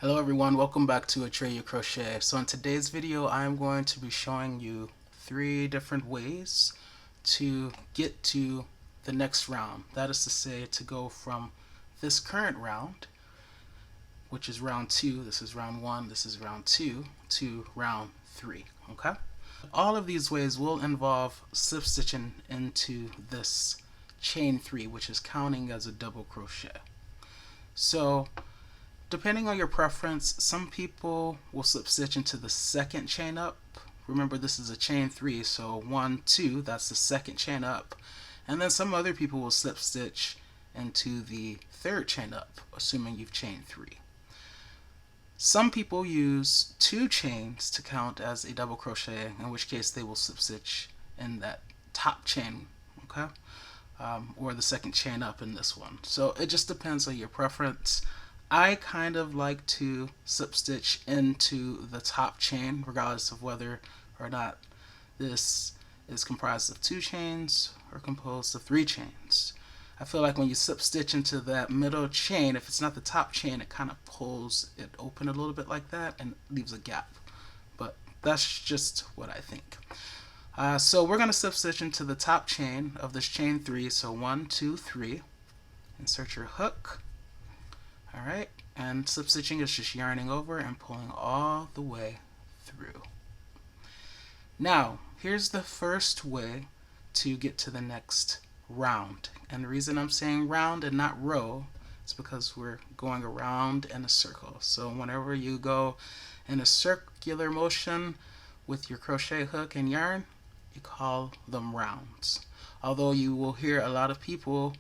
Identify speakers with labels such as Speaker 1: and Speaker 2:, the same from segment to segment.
Speaker 1: Hello everyone, welcome back to Atreyu Crochet. So in today's video I'm going to be showing you 3 different ways to get to the next round. That is to say, to go from this current round, which is round 2, this is round 1, this is round 2, to round 3. Okay? All of these ways will involve slip stitching into this chain 3, which is counting as a double crochet. So depending on your preference, some people will slip stitch into the second chain up. Remember, this is a chain 3, so 1, 2, that's the second chain up. And then some other people will slip stitch into the third chain up, assuming you've chained 3. Some people use 2 chains to count as a double crochet, in which case they will slip stitch in that top chain, okay? Or the second chain up in this one. So it just depends on your preference. I kind of like to slip stitch into the top chain regardless of whether or not this is comprised of 2 chains or composed of 3 chains. I feel like when you slip stitch into that middle chain, if it's not the top chain, it kind of pulls it open a little bit like that and leaves a gap. But that's just what I think. So we're going to slip stitch into the top chain of this chain 3. So 1, 2, 3. Insert your hook. Alright, and slip stitching is just yarning over and pulling all the way through. Now, here's the first way to get to the next round. And the reason I'm saying round and not row is because we're going around in a circle. So whenever you go in a circular motion with your crochet hook and yarn, you call them rounds. Although you will hear a lot of people,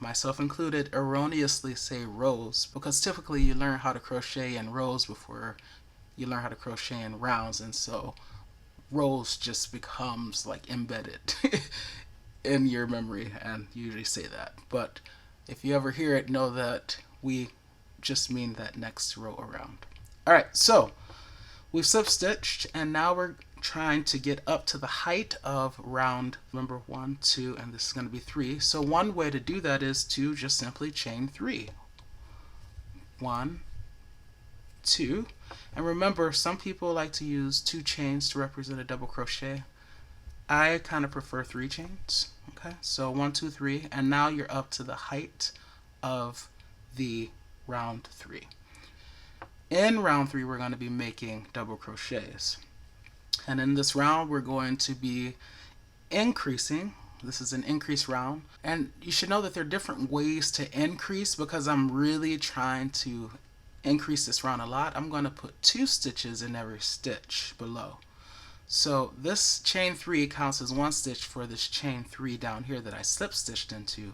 Speaker 1: myself included, erroneously say rows, because typically you learn how to crochet in rows before you learn how to crochet in rounds, and so rows just becomes like embedded in your memory, and you usually say that. But if you ever hear it, know that we just mean that next row around. Alright, so we've slip stitched, and now we're trying to get up to the height of round, remember, 1, 2, and this is going to be 3. So one way to do that is to just simply chain 3. 1, 2, and remember, some people like to use 2 chains to represent a double crochet. I kind of prefer 3 chains. Okay, so 1, 2, 3, and now you're up to the height of the round 3. In round 3, we're going to be making double crochets. And in this round, we're going to be increasing. This is an increase round. And you should know that there are different ways to increase, because I'm really trying to increase this round a lot. I'm going to put 2 stitches in every stitch below. So this chain 3 counts as 1 stitch for this chain 3 down here that I slip stitched into.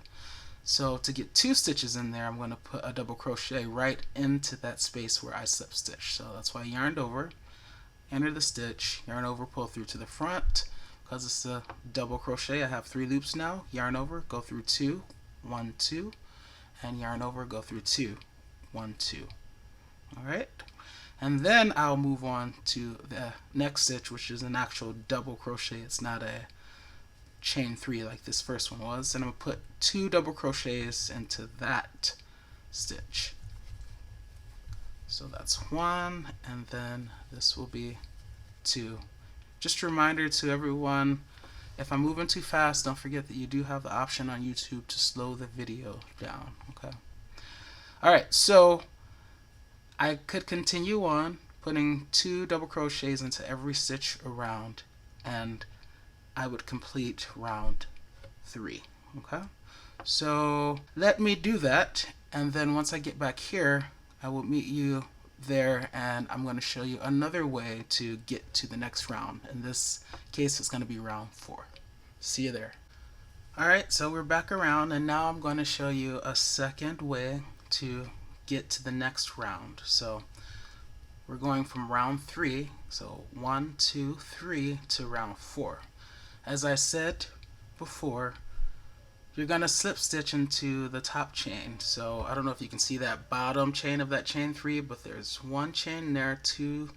Speaker 1: So to get 2 stitches in there, I'm going to put a double crochet right into that space where I slip stitched. So that's why I yarned over, enter the stitch, yarn over, pull through to the front. Because it's a double crochet, I have 3 loops now. Yarn over, go through 2, 1, 2, and yarn over, go through 2, 1, 2. Alright, and then I'll move on to the next stitch, which is an actual double crochet. It's not a chain 3 like this first one was. And I'm going to put 2 double crochets into that stitch. So that's 1, and then this will be 2. Just a reminder to everyone, if I'm moving too fast, don't forget that you do have the option on YouTube to slow the video down. Okay. Alright, so I could continue on putting 2 double crochets into every stitch around, and I would complete round 3. Okay. So let me do that, and then once I get back here, I will meet you there, and I'm going to show you another way to get to the next round. In this case, it's going to be round 4. See you there. Alright, so we're back around, and now I'm going to show you a second way to get to the next round. So we're going from round 3, so 1, 2, 3, to round 4. As I said before, you're going to slip stitch into the top chain. So I don't know if you can see that bottom chain of that chain 3, but there's 1 chain there, 2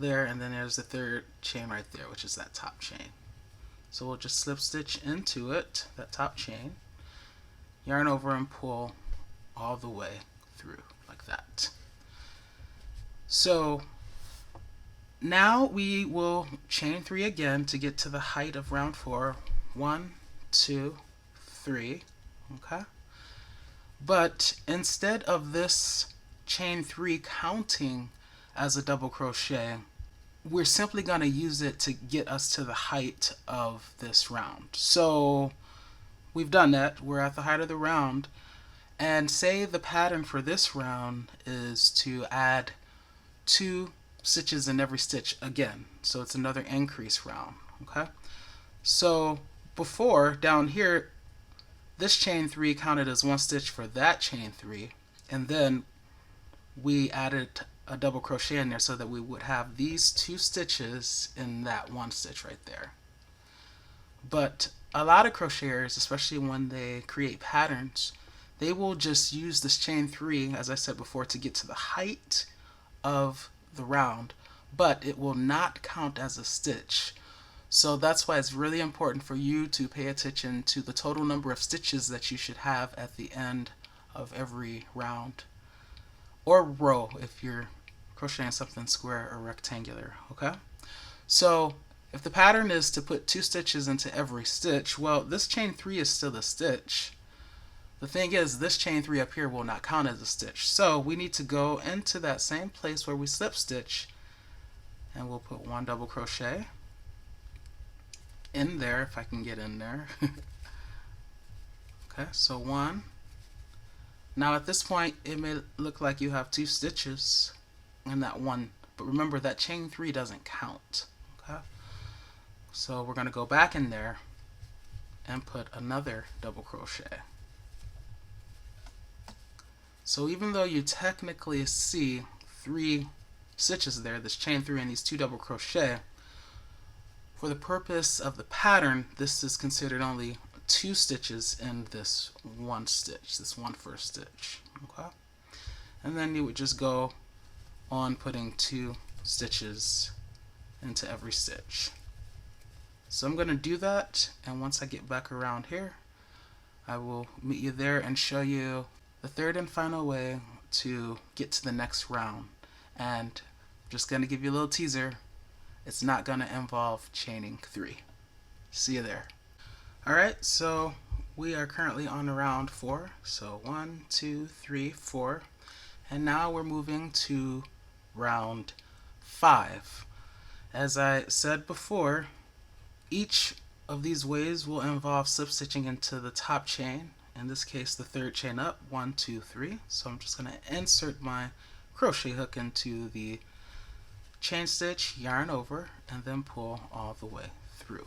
Speaker 1: there, and then there's the 3rd chain right there, which is that top chain. So we'll just slip stitch into it, that top chain, yarn over and pull all the way through like that. So now we will chain 3 again to get to the height of round 4. 1, 2, 3. Okay. But instead of this chain 3 counting as a double crochet, we're simply going to use it to get us to the height of this round. So we've done that. We're at the height of the round. And say the pattern for this round is to add 2 stitches in every stitch again. So it's another increase round. Okay. So before, down here, this chain 3 counted as 1 stitch for that chain 3, and then we added a double crochet in there so that we would have these 2 stitches in that 1 stitch right there. But a lot of crocheters, especially when they create patterns, they will just use this chain 3, as I said before, to get to the height of the round, but it will not count as a stitch. So that's why it's really important for you to pay attention to the total number of stitches that you should have at the end of every round, or row if you're crocheting something square or rectangular. Okay, so if the pattern is to put 2 stitches into every stitch, well, this chain 3 is still a stitch. The thing is, this chain 3 up here will not count as a stitch, so we need to go into that same place where we slip stitch, and we'll put 1 double crochet in there, if I can get in there. Okay, so 1. Now at this point it may look like you have 2 stitches in that 1, but remember that chain 3 doesn't count. Okay, so we're going to go back in there and put another double crochet. So even though you technically see 3 stitches there, this chain 3 and these 2 double crochet, for the purpose of the pattern, this is considered only 2 stitches in this 1 stitch, this 1 first stitch. Okay, and then you would just go on putting 2 stitches into every stitch. So I'm going to do that, and once I get back around here, I will meet you there and show you the third and final way to get to the next round. And I'm just going to give you a little teaser. It's not going to involve chaining 3. See you there. Alright, so we are currently on round 4. So 1, 2, 3, 4. And now we're moving to round 5. As I said before, each of these ways will involve slip stitching into the top chain. In this case, the 3rd chain up, 1, 2, 3. So I'm just going to insert my crochet hook into the chain stitch, yarn over, and then pull all the way through.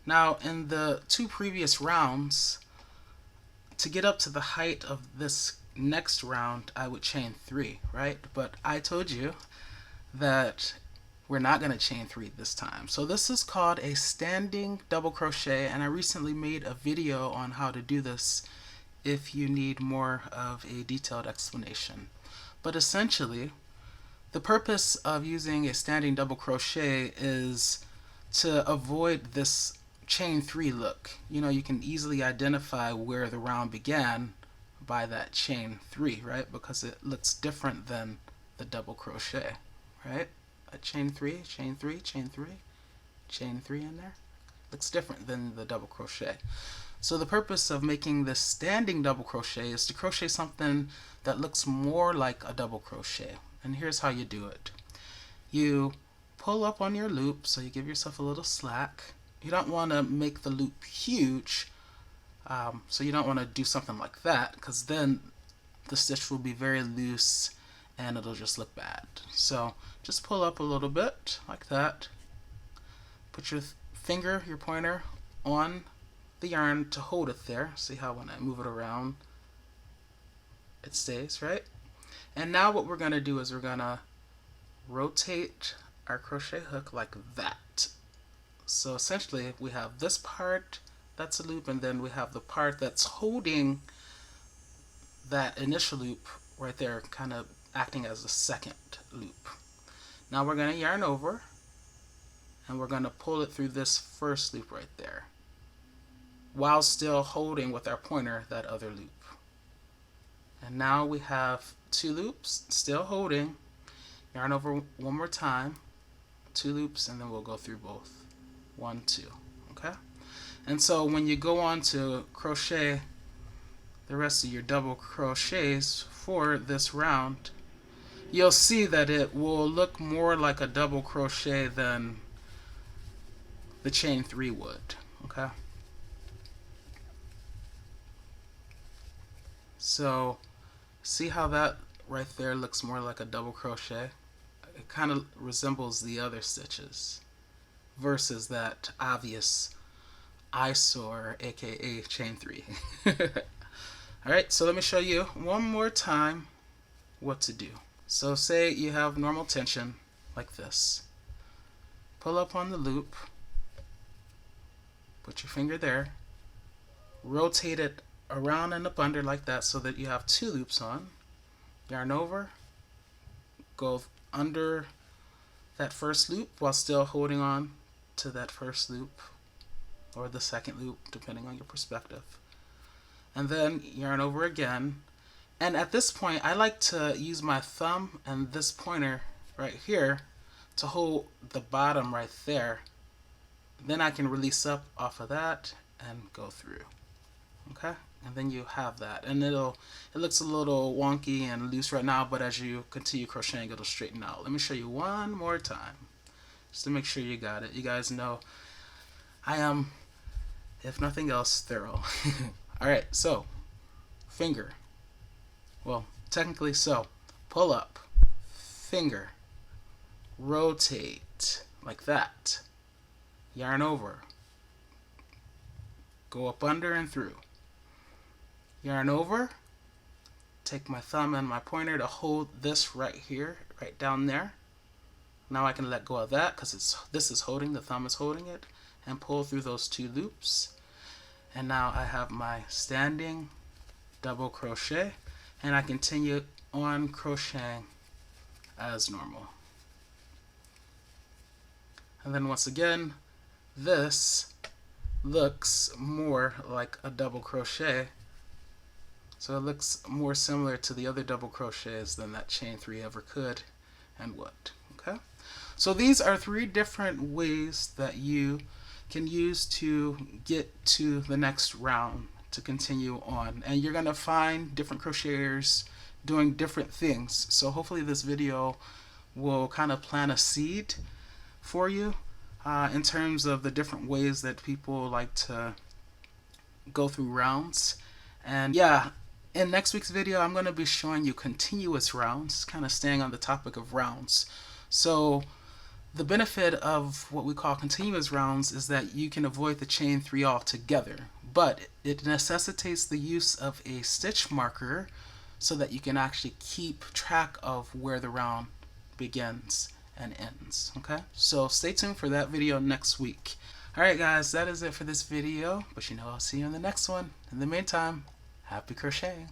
Speaker 1: Now in the 2 previous rounds, to get up to the height of this next round, I would chain 3, right? But I told you that we're not going to chain 3 this time. So this is called a standing double crochet, and I recently made a video on how to do this if you need more of a detailed explanation. But essentially, the purpose of using a standing double crochet is to avoid this chain 3 look. You know, you can easily identify where the round began by that chain 3, right? Because it looks different than the double crochet, right? A chain 3, chain 3, chain 3, chain 3 in there. Looks different than the double crochet. So the purpose of making this standing double crochet is to crochet something that looks more like a double crochet. And here's how you do it. You pull up on your loop, so you give yourself a little slack. You don't want to make the loop huge, so you don't want to do something like that, because then the stitch will be very loose and it'll just look bad. So just pull up a little bit like that. Put your finger, your pointer, on the yarn to hold it there. See how when I move it around it stays, right? And now what we're going to do is we're going to rotate our crochet hook like that. So essentially we have this part that's a loop, and then we have the part that's holding that initial loop right there, kind of acting as a second loop. Now we're going to yarn over, and we're going to pull it through this first loop right there, while still holding with our pointer that other loop. And now we have 2 loops still holding, yarn over one more time, 2 loops, and then we'll go through both. 1, 2. Okay? And so when you go on to crochet the rest of your double crochets for this round, you'll see that it will look more like a double crochet than the chain 3 would. Okay? So see how that right there looks more like a double crochet? It kind of resembles the other stitches versus that obvious eyesore, aka chain 3. Alright, so let me show you one more time what to do. So say you have normal tension like this. Pull up on the loop, put your finger there, rotate it around and up under like that so that you have 2 loops on. Yarn over, go under that first loop while still holding on to that first loop or the second loop depending on your perspective, and then yarn over again. And at this point I like to use my thumb and this pointer right here to hold the bottom right there. Then I can release up off of that and go through. Okay? And then you have that, and it looks a little wonky and loose right now, but as you continue crocheting it'll straighten out. Let me show you one more time just to make sure you got it. You guys know I am, if nothing else, thorough. Alright, so finger, well technically so, pull up, finger, rotate like that, yarn over, go up under and through, yarn over, take my thumb and my pointer to hold this right here, right down there. Now I can let go of that because this is holding, the thumb is holding it, and pull through those 2 loops. And now I have my standing double crochet, and I continue on crocheting as normal. And then once again, this looks more like a double crochet. So it looks more similar to the other double crochets than that chain 3 ever could and would. Okay? So these are 3 different ways that you can use to get to the next round to continue on. And you're going to find different crocheters doing different things. So hopefully this video will kind of plant a seed for you in terms of the different ways that people like to go through rounds. And yeah, in next week's video I'm going to be showing you continuous rounds, kind of staying on the topic of rounds. So the benefit of what we call continuous rounds is that you can avoid the chain 3 altogether, but it necessitates the use of a stitch marker so that you can actually keep track of where the round begins and ends. Okay, so stay tuned for that video next week. Alright guys, that is it for this video, but I'll see you in the next one. In the meantime, happy crocheting.